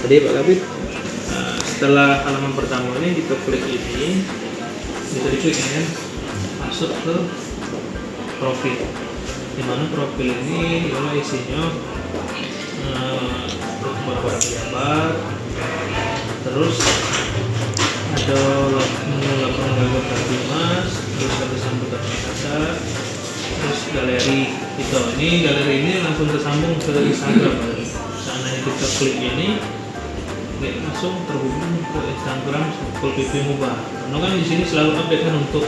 Jadi Pak Kabit, setelah halaman pertama ini kita klik ini, kita diklik kan, masuk ke profil. Di mana profil ini ialah isinya beberapa pejabat, terus ada menu laporan gagasan Bimas, terus ada sambutan kata, terus galeri itu. Galeri ini langsung tersambung ke Instagram. Seandainya kita klik ini, langsung terhubung ke Instagram Pol PP Muba. Karena kan di sini selalu update kan untuk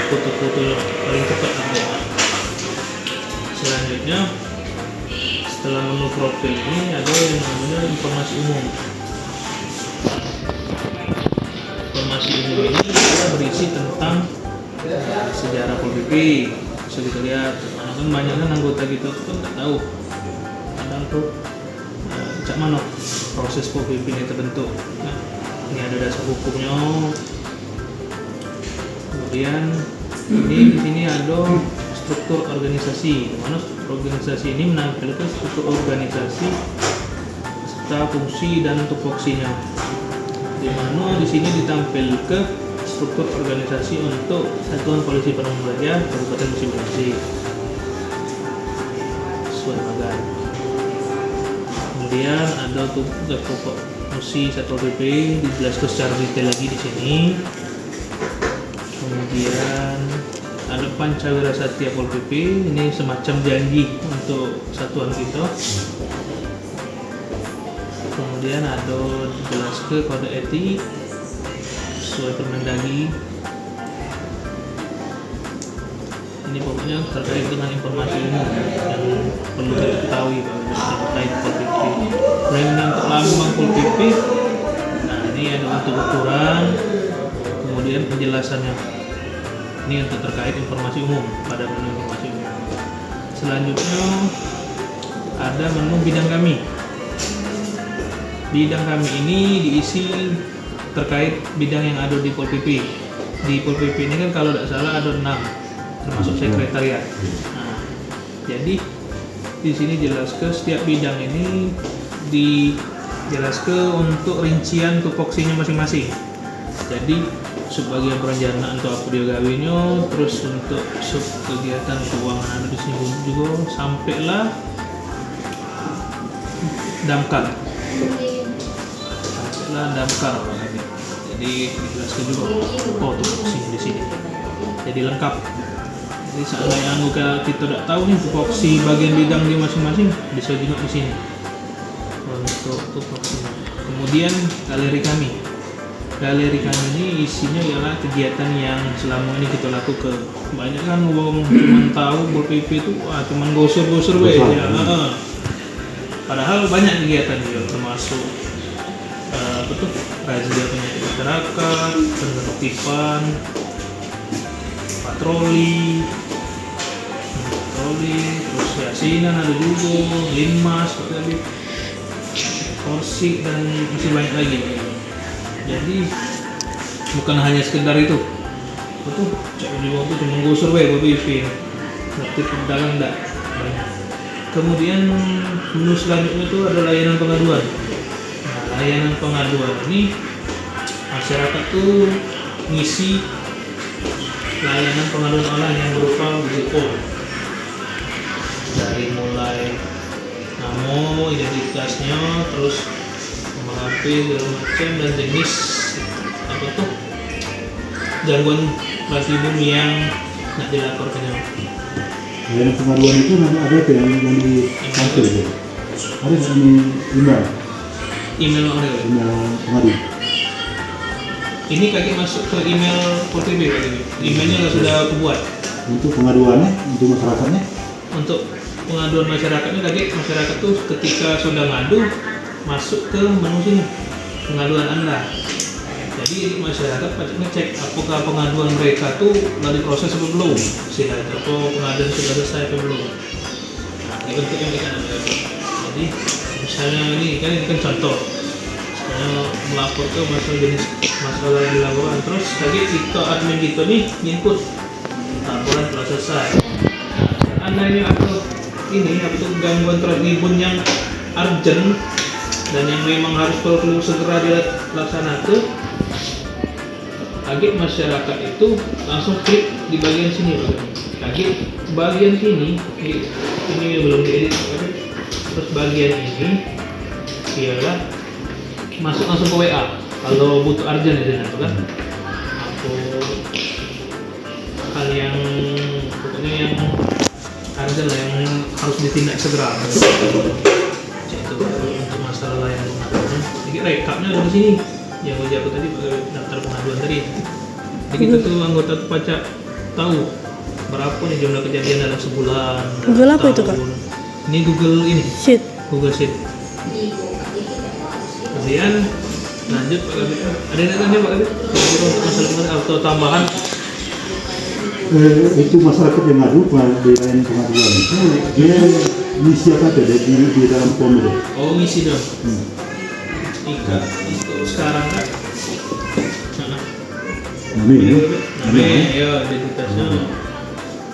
foto-foto paling cepat update. Selanjutnya, setelah menu profil ini ada yang namanya informasi umum. Informasi umum ini berisi tentang sejarah Pol PP. Bisa kita lihat, kan banyak kan anggota kita tuh nggak tahu kadang tuh cak mana proses Pol PP ini terbentuk. Nah, ini ada dasar hukumnya. Kemudian di sini ada struktur organisasi. Di mana struktur organisasi ini menampilkan struktur organisasi serta fungsi dan tupoksinya. Di mana di sini ditampilkan struktur organisasi untuk Satuan Polisi Pamung Praja Kabupaten Musi Banyu sesuai bagan. Kemudian ada tugas pokok fungsi Satpol PP dijelaskan secara detail lagi di sini. Kemudian ada Pancawira Satya Pol PP, ini semacam janji untuk satuan kita. Kemudian ada dijelaskan kode etik sesuai Permendagri. Ini pokoknya terkait dengan informasi umum yang perlu diketahui terkait Pol PP. Kemudian untuk lambang Pol PP, nah ini ada untuk ukuran, kemudian penjelasannya. Ini untuk terkait informasi umum pada menu informasi umum. Selanjutnya ada menu bidang kami. Bidang kami ini diisi terkait bidang yang ada di Pol PP. Di Pol PP ini kan kalau tidak salah ada 6, termasuk sekretariat. Nah, jadi di sini jelaskan setiap bidang ini dijelaskan untuk rincian tupoksinya masing-masing. Jadi sebagian perencanaan untuk apa dia gawinya, terus untuk sub kegiatan keuangan ada di sini juga, sampailah damkar. Jadi dijelaskan juga tupoksinya di sini. Jadi lengkap. Jadi seandainya anggota kita tidak tahu nih tupoksi bagian bidang di masing-masing, bisa juga di sini untuk tupoksinya. Kemudian galeri kami. Galeri kami ini isinya ialah kegiatan yang selama ini kita lakukan. Banyak kan wong cuma tahu Pol PP itu cuma gosur-gosur ya. Padahal banyak kegiatan juga, termasuk razia penyakit masyarakat, penertiban, patroli, terus yasinan ada juga, linmas, korsik dan masih banyak lagi. Jadi bukan hanya sekedar itu, betul cek di waktu cuma gosur Pol PP, ngerti pedagang enggak banyak. Kemudian menu selanjutnya itu ada layanan pengaduan. Nah, layanan pengaduan ini masyarakat tuh ngisi layanan pengaduan online yang berupa video call, dari mulai nama, identitasnya, terus nomor HP segala macam, dan jenis apa tuh gangguan rasi bumi yang nak dilaporkan. Layanan pengaduan itu nanti ada yang ditampil ya? Ada email pengadu. Ini kaki masuk ke email Pol PP, emailnya sudah aku buat. Untuk pengaduannya, untuk masyarakatnya? Untuk pengaduan masyarakatnya kaki masyarakat tuh ketika sudah ngadu masuk ke menu sini pengaduan Anda. Jadi masyarakat pasti ngecek apakah pengaduan mereka tuh sudah diproses atau belum, sehingga atau pengaduan sudah selesai atau belum. Nah, ini bentuk yang kita ambil. Jadi misalnya ini kan contoh. melapor ke masalah jenis masalah yang dilakukan. Terus lagi kita admin kita nih input laporan telah selesai. Andainya atau ini apa tuh gangguan tribun yang urgent dan yang memang harus perlu segera dilaksanakan, lagi masyarakat itu langsung klik di bagian sini, lagi bagian sini ini belum diedit, terus bagian ini ialah masuk langsung ke WA kalau butuh urgent ya kan, atau hal yang pokoknya yang urgent lah yang harus ditindak segera. Itu untuk masalah layanan pengaduan. Jadi rekapnya ada di sini. Yang gue jawab tadi daftar pengaduan tadi. Jadi kita tuh anggota pajak tahu berapa nih jumlah kejadian dalam sebulan. Google apa itu, Kak? Ini Google ini. Sheet. Google Sheet. Kemudian lanjut Pak Kabit. Ada yang tanya Pak Kabit? Untuk masalah atau tambahan? Itu masyarakat yang ngadu di layanan pengaduan itu dia ngisi apa aja di dalam form itu. Oh, ngisi dong. Ika itu sekarang kan. Nama ya identitasnya.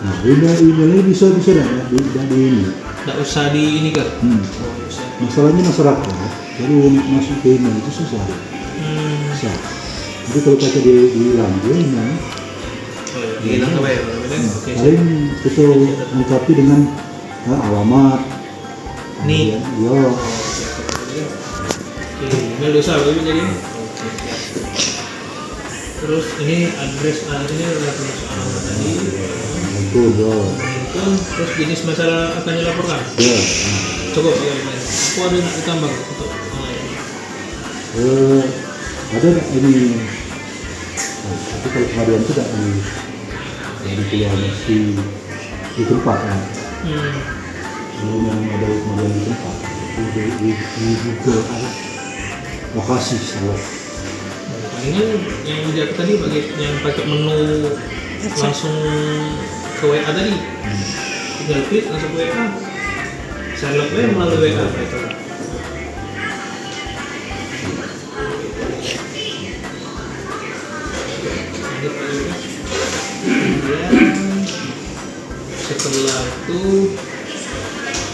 Nah, emailnya bisa dah di ini. Nggak usah di ini kan? Masalahnya masyarakat baru masuk ke email itu susah. Susah. Jadi kalau kita dihilang dia email. Hilang apa ya? Paling kita lengkapi dengan alamat. Nih. Ya. Email dosa apa jadi? Terus ini address ini adalah termasuk alamat tadi. Betul, ya. Itu terus jenis masalah akan dilaporkan. Ya. Cukup ya. Aku ada nak ditambah untuk ada nggak ini? Tapi kalau pengaduan itu tidak di keluar di tempat kan. Belum yang ada pengaduan di tempat. Itu di Google ada lokasi salah. Ini yang dijawab tadi bagi yang pakai menu langsung ke WA tadi. Tinggal klik langsung ke WA. Saya login melalui WA itu. Setelah itu,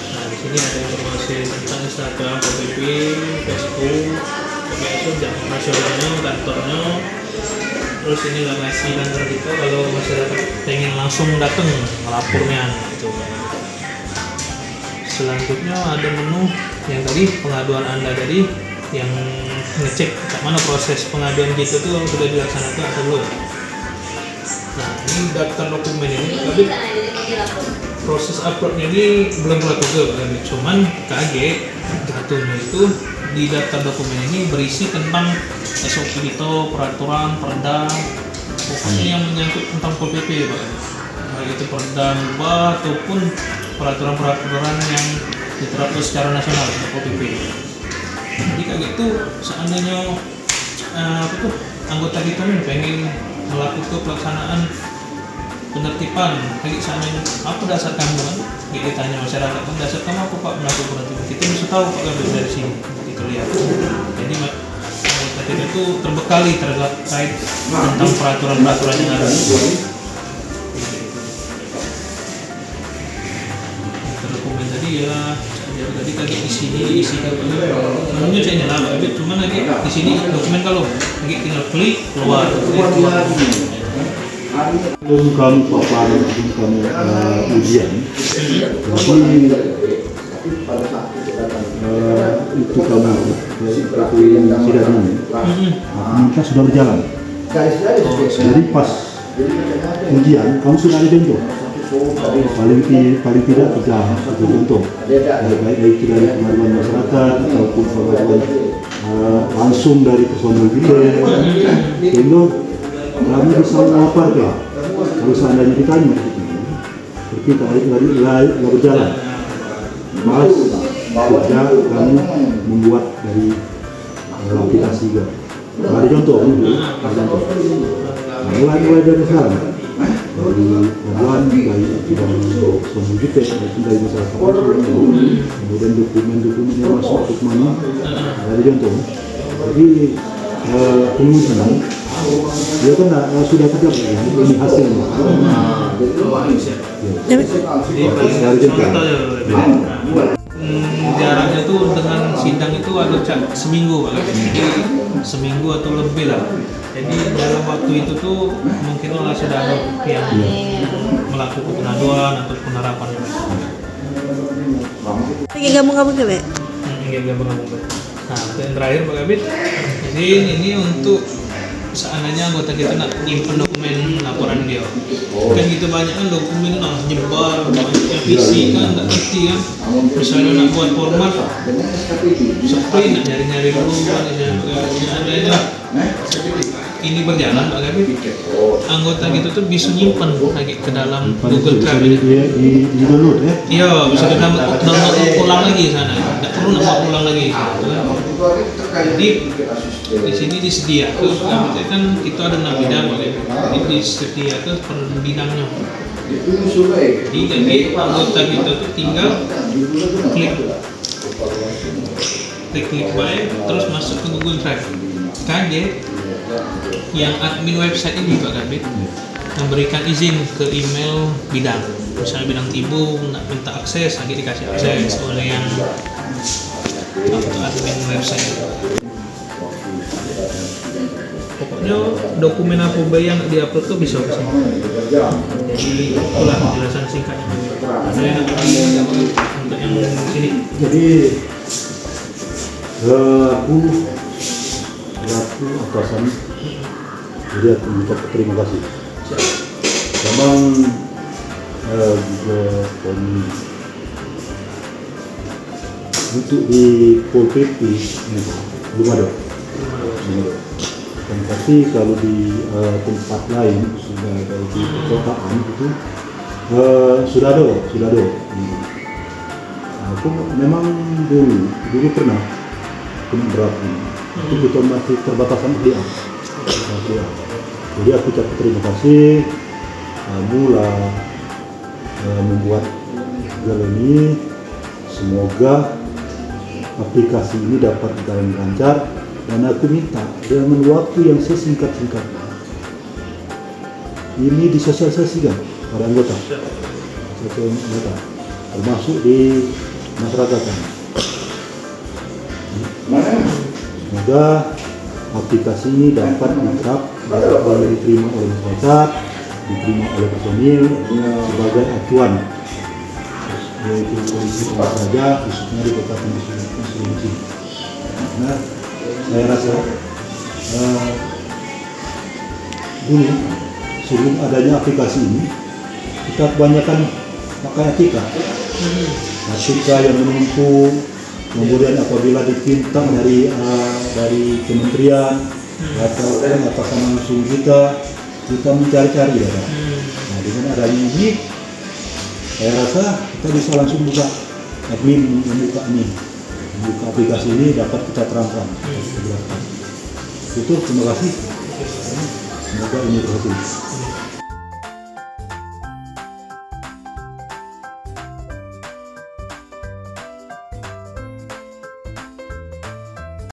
nah di sini ada informasi tentang Instagram, OPP, Facebook, PPSU, jam operasionalnya, kantornya. Terus ini lokasi kantor kita kalau masyarakat pengen langsung datang melapornya itu. Selanjutnya ada menu yang tadi pengaduan Anda tadi yang ngecek mana proses pengaduan gitu tuh sudah dilaksanakan atau belum. Nah ini daftar dokumen ini tapi proses uploadnya ini belum berlaku Pak Kabit, cuman kaget jatuhnya itu di daftar dokumen ini berisi tentang SOP itu, peraturan, perda, pokoknya yang menyangkut tentang PPP ya Pak Kabit. Baik itu perda ubah ataupun peraturan-peraturan yang diterapkan secara nasional untuk PPP. Jadi kayak gitu seandainya anggota kita nih pengen melakukan pelaksanaan penertiban kayak seandainya apa dasar kamu kan ditanya masyarakat kan dasar kamu apa Pak melakukan penertiban, kita bisa tahu Pak Kabit dari sini kita lihat. Jadi anggota kita itu terbekali terkait tentang peraturan-peraturan yang ada. Dokumen tadi ya tadi di sini isi namanya saya nyala Pak Kabit, cuman lagi di sini dokumen kalau lagi tinggal klik keluar. Belum kamu paparan, belum kamu ujian. Jadi itu kamu seperti sidang ini, minta sudah berjalan. Jadi pas ujian kamu sudah ada contoh. Paling tidak tiga contoh. Baik itu dari pengaduan masyarakat ataupun pengaduan langsung dari personel kita. Sehingga kami bisa melaporkan kalau seandainya ditanya seperti lari berjalan mas kerja kami membuat dari aplikasi juga ada contoh mulai dari sekarang dari pengaduan dari personel kita dari masyarakat kemudian dokumen yang masuk untuk mana ada contoh Jadi pengunjung dia kan sudah tegak ini hasilnya. Jadi paling contoh ya, jaraknya tuh dengan sidang itu ada seminggu Pak. Jadi seminggu atau lebih lah. Jadi dalam waktu itu tuh mungkin lah sudah ada yang melakukan pengaduan atau penerapan. Lagi gabung-gabung ke Be? Gabung-gabung. Nah, yang terakhir Pak Kabit, jadi ini untuk seandainya anggota kita nak nyimpen dokumen laporan dia, kan gitu banyak kan dokumen nyebar banyak visi kan nggak ngerti kan, misalnya nak buat format sepi nak nyari-nyari dulu kan adanya ini berjalan Pak Kabit, anggota gitu tuh bisa nyimpen lagi ke dalam Google Drive di download ya. Iya, bisa download ulang lagi sana, nggak perlu nak ulang lagi gitu kan. Jadi di sini disediakan kan kita ada 6 bidang jadi disediakan per bidangnya. Jadi anggota kita tuh tinggal klik buy terus masuk ke Google Drive. Kaget yang admin website ini Pak Kabit memberikan izin ke email bidang, misalnya bidang tibu nak minta akses lagi dikasih akses oleh yang admin website. Pokoknya dokumen apa yang diupload tuh bisa ke sini. Jadi itulah penjelasan singkatnya. Ada yang untuk yang sini. Jadi aku atasan, jadi aku minta terima kasih. Memang juga untuk di Pol PP belum ada. Dan tapi kalau di tempat lain sudah ada di perkotaan itu sudah ada. Aku memang dulu pernah berapa itu kita masih terbatasan dia. Jadi aku ucap terima kasih kamu lah membuat Google ini, semoga aplikasi ini dapat berjalan lancar. Dan aku minta dengan waktu yang sesingkat-singkatnya ini disosialisasikan pada anggota, termasuk di masyarakat. Semoga aplikasi ini dapat diterima oleh masyarakat, diterima oleh personil sebagai acuan, yaitu polisi saja, khususnya di kota Sulawesi. Nah, saya rasa dulu sebelum adanya aplikasi ini kita kebanyakan pakai Atika yang menumpuk, kemudian apabila dipinta dari kementerian atau atasan langsung kita mencari-cari ya. Nah, dengan adanya ini saya rasa kita bisa langsung buka admin membuka aplikasi ini dapat kita terangkan. Itu terima kasih. Semoga ini berhasil.